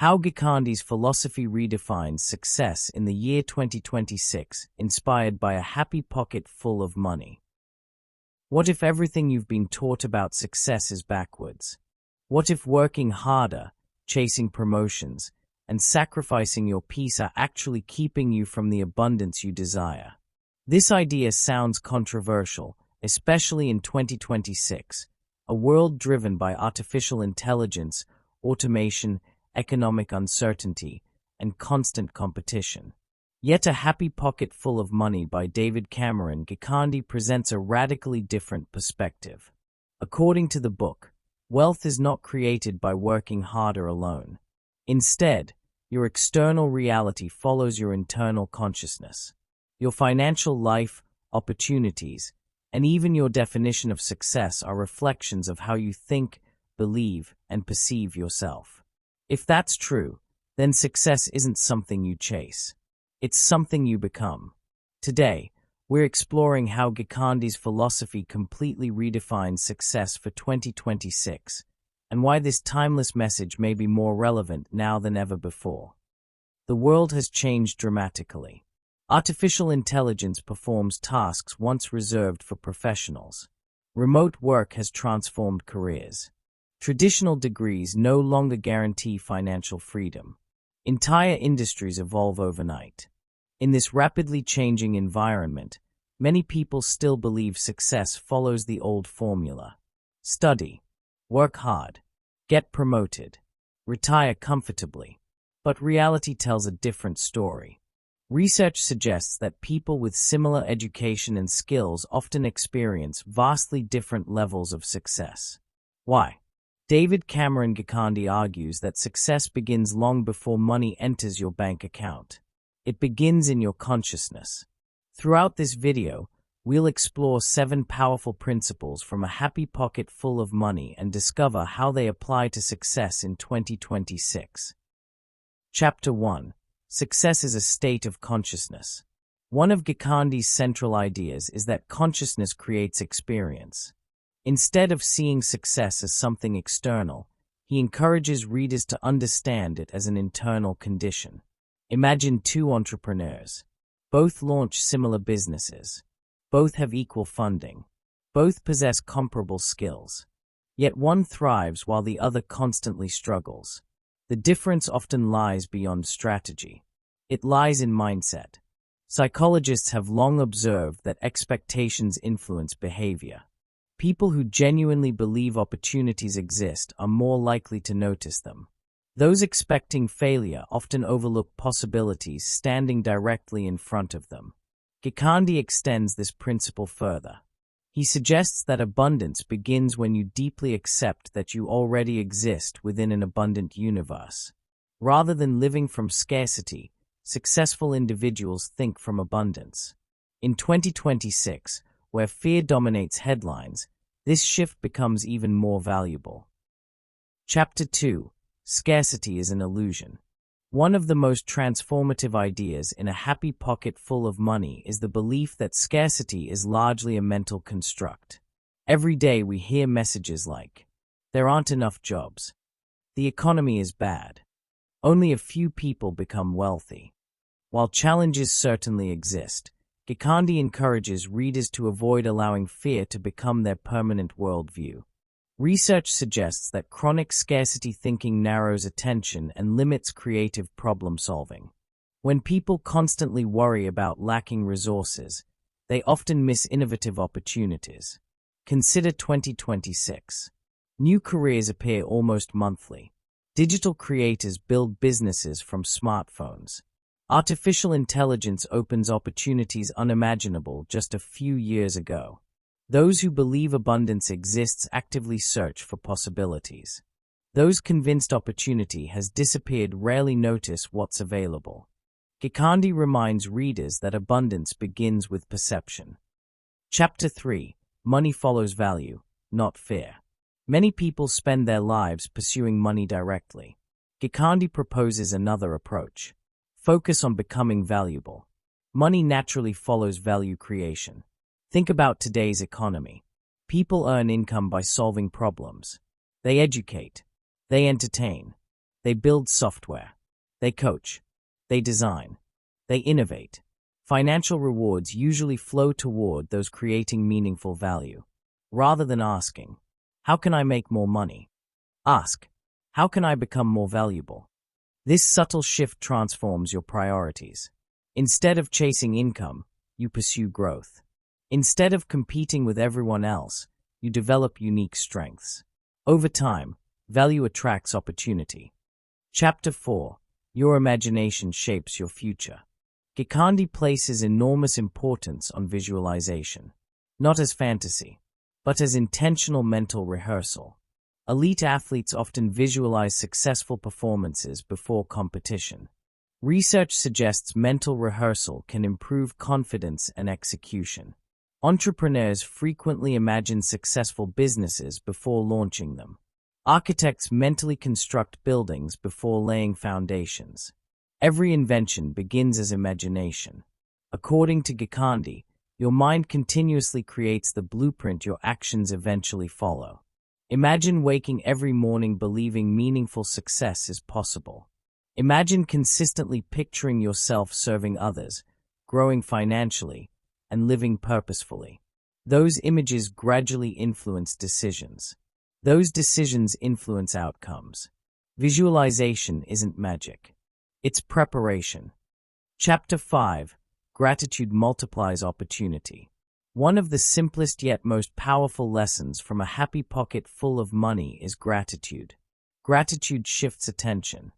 How Gikandi's philosophy redefines success in the year 2026, inspired by a happy pocket full of money. What if everything you've been taught about success is backwards? What if working harder, chasing promotions, and sacrificing your peace are actually keeping you from the abundance you desire? This idea sounds controversial, especially in 2026, a world driven by artificial intelligence, automation, economic uncertainty, and constant competition. Yet A Happy Pocket Full of Money by David Cameron Gikandi presents a radically different perspective. According to the book, wealth is not created by working harder alone. Instead, your external reality follows your internal consciousness. Your financial life, opportunities, and even your definition of success are reflections of how you think, believe, and perceive yourself. If that's true, then success isn't something you chase. It's something you become. Today, we're exploring how Gikandi's philosophy completely redefines success for 2026, and why this timeless message may be more relevant now than ever before. The world has changed dramatically. Artificial intelligence performs tasks once reserved for professionals. Remote work has transformed careers. Traditional degrees no longer guarantee financial freedom. Entire industries evolve overnight. In this rapidly changing environment, many people still believe success follows the old formula. Study, work hard, get promoted, retire comfortably. But reality tells a different story. Research suggests that people with similar education and skills often experience vastly different levels of success. Why? David Cameron Gikandi argues that success begins long before money enters your bank account. It begins in your consciousness. Throughout this video, we'll explore 7 powerful principles from A Happy Pocket Full of Money and discover how they apply to success in 2026. Chapter 1. Success is a state of consciousness. One of Gikandi's central ideas is that consciousness creates experience. Instead of seeing success as something external, he encourages readers to understand it as an internal condition. Imagine 2 entrepreneurs. Both launch similar businesses. Both have equal funding. Both possess comparable skills. Yet one thrives while the other constantly struggles. The difference often lies beyond strategy. It lies in mindset. Psychologists have long observed that expectations influence behavior. People who genuinely believe opportunities exist are more likely to notice them. Those expecting failure often overlook possibilities standing directly in front of them. Gikandi extends this principle further. He suggests that abundance begins when you deeply accept that you already exist within an abundant universe. Rather than living from scarcity, successful individuals think from abundance. In 2026, where fear dominates headlines, this shift becomes even more valuable. Chapter 2. Scarcity is an illusion. One of the most transformative ideas in A Happy Pocket Full of Money is the belief that scarcity is largely a mental construct. Every day we hear messages like, "There aren't enough jobs. The economy is bad. Only a few people become wealthy." While challenges certainly exist, Gikandi encourages readers to avoid allowing fear to become their permanent worldview. Research suggests that chronic scarcity thinking narrows attention and limits creative problem-solving. When people constantly worry about lacking resources, they often miss innovative opportunities. Consider 2026. New careers appear almost monthly. Digital creators build businesses from smartphones. Artificial intelligence opens opportunities unimaginable just a few years ago. Those who believe abundance exists actively search for possibilities. Those convinced opportunity has disappeared rarely notice what's available. Gikandi reminds readers that abundance begins with perception. Chapter 3. Money follows value, not fear. Many people spend their lives pursuing money directly. Gikandi proposes another approach. Focus on becoming valuable. Money naturally follows value creation. Think about today's economy. People earn income by solving problems. They educate. They entertain. They build software. They coach. They design. They innovate. Financial rewards usually flow toward those creating meaningful value. Rather than asking, "How can I make more money?" Ask, "How can I become more valuable?" This subtle shift transforms your priorities. Instead of chasing income, you pursue growth. Instead of competing with everyone else, you develop unique strengths. Over time, value attracts opportunity. Chapter 4. Your imagination shapes your future. Gikandi places enormous importance on visualization, not as fantasy, but as intentional mental rehearsal. Elite athletes often visualize successful performances before competition. Research suggests mental rehearsal can improve confidence and execution. Entrepreneurs frequently imagine successful businesses before launching them. Architects mentally construct buildings before laying foundations. Every invention begins as imagination. According to Gikandi, your mind continuously creates the blueprint your actions eventually follow. Imagine waking every morning believing meaningful success is possible. Imagine consistently picturing yourself serving others, growing financially, and living purposefully. Those images gradually influence decisions. Those decisions influence outcomes. Visualization isn't magic. It's preparation. Chapter 5. Gratitude multiplies opportunity. One of the simplest yet most powerful lessons from a happy pocket full of money is gratitude. Gratitude shifts attention.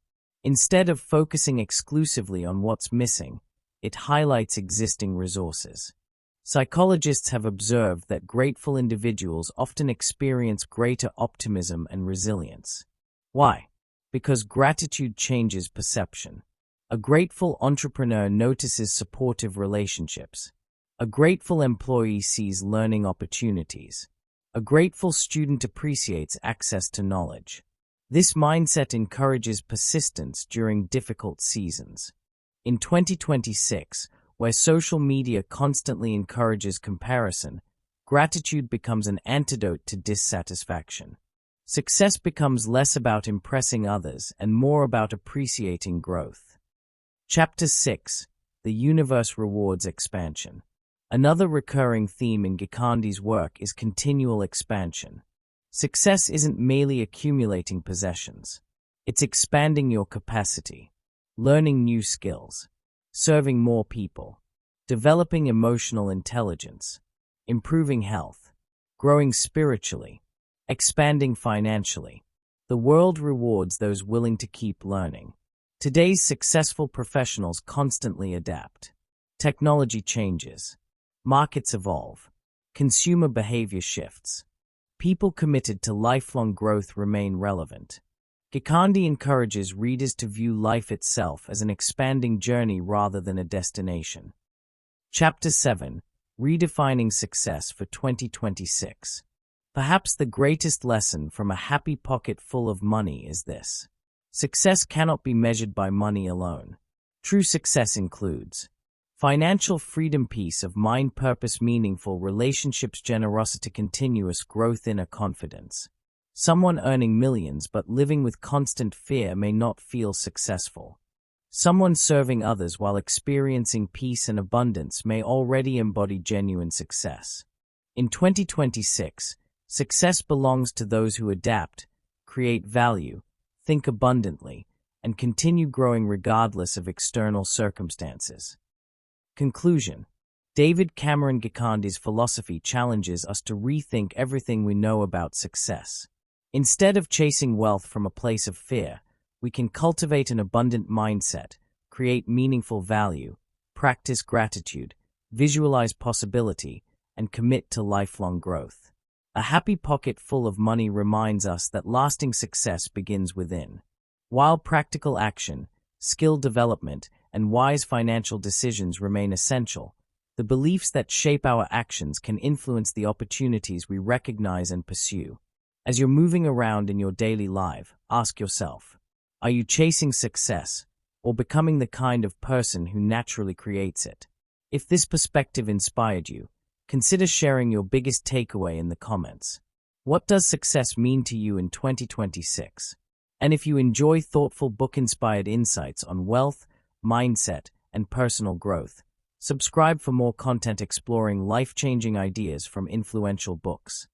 Instead of focusing exclusively on what's missing, it highlights existing resources. Psychologists have observed that grateful individuals often experience greater optimism and resilience. Why? Because gratitude changes perception. A grateful entrepreneur notices supportive relationships. A grateful employee sees learning opportunities. A grateful student appreciates access to knowledge. This mindset encourages persistence during difficult seasons. In 2026, where social media constantly encourages comparison, gratitude becomes an antidote to dissatisfaction. Success becomes less about impressing others and more about appreciating growth. Chapter 6. The Universe Rewards Expansion. Another recurring theme in Gikandi's work is continual expansion. Success isn't merely accumulating possessions. It's expanding your capacity, learning new skills, serving more people, developing emotional intelligence, improving health, growing spiritually, expanding financially. The world rewards those willing to keep learning. Today's successful professionals constantly adapt. Technology changes. Markets evolve. Consumer behavior shifts. People committed to lifelong growth remain relevant. Gikandi encourages readers to view life itself as an expanding journey rather than a destination. Chapter 7. Redefining Success for 2026. Perhaps the greatest lesson from a happy pocket full of money is this. Success cannot be measured by money alone. True success includes financial freedom, peace of mind, purpose, meaningful relationships, generosity, continuous growth, inner confidence. Someone earning millions but living with constant fear may not feel successful. Someone serving others while experiencing peace and abundance may already embody genuine success. In 2026, success belongs to those who adapt, create value, think abundantly, and continue growing regardless of external circumstances. Conclusion. David Cameron Gikandi's philosophy challenges us to rethink everything we know about success. Instead of chasing wealth from a place of fear, we can cultivate an abundant mindset, create meaningful value, practice gratitude, visualize possibility, and commit to lifelong growth. A happy pocket full of money reminds us that lasting success begins within. While practical action, skill development, and wise financial decisions remain essential, the beliefs that shape our actions can influence the opportunities we recognize and pursue. As you're moving around in your daily life, ask yourself, are you chasing success or becoming the kind of person who naturally creates it? If this perspective inspired you, consider sharing your biggest takeaway in the comments. What does success mean to you in 2026? And if you enjoy thoughtful book-inspired insights on wealth, mindset, and personal growth, subscribe for more content exploring life-changing ideas from influential books.